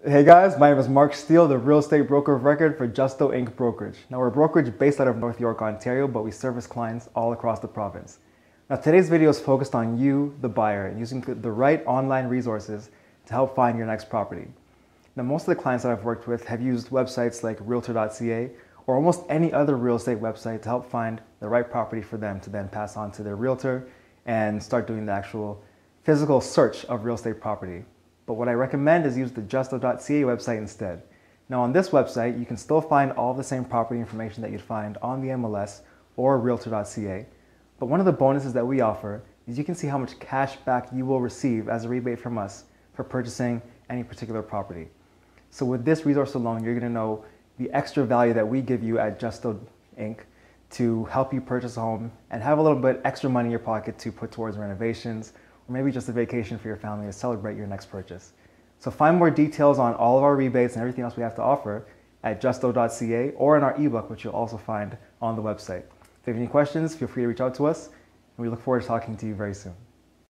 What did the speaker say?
Hey guys, my name is Mark Steele, the real estate broker of record for Justo Inc. Brokerage. Now we're a brokerage based out of North York, Ontario, but we service clients all across the province. Now today's video is focused on you, the buyer, and using the right online resources to help find your next property. Now most of the clients that I've worked with have used websites like realtor.ca or almost any other real estate website to help find the right property for them to then pass on to their realtor and start doing the actual physical search of real estate property. But what I recommend is use the Justo.ca website instead. Now on this website, you can still find all the same property information that you'd find on the MLS or realtor.ca. But one of the bonuses that we offer is you can see how much cash back you will receive as a rebate from us for purchasing any particular property. So with this resource alone, you're going to know the extra value that we give you at Justo Inc. to help you purchase a home and have a little bit extra money in your pocket to put towards renovations, or maybe just a vacation for your family to celebrate your next purchase. So find more details on all of our rebates and everything else we have to offer at justo.ca or in our ebook, which you'll also find on the website. If you have any questions, feel free to reach out to us, and we look forward to talking to you very soon.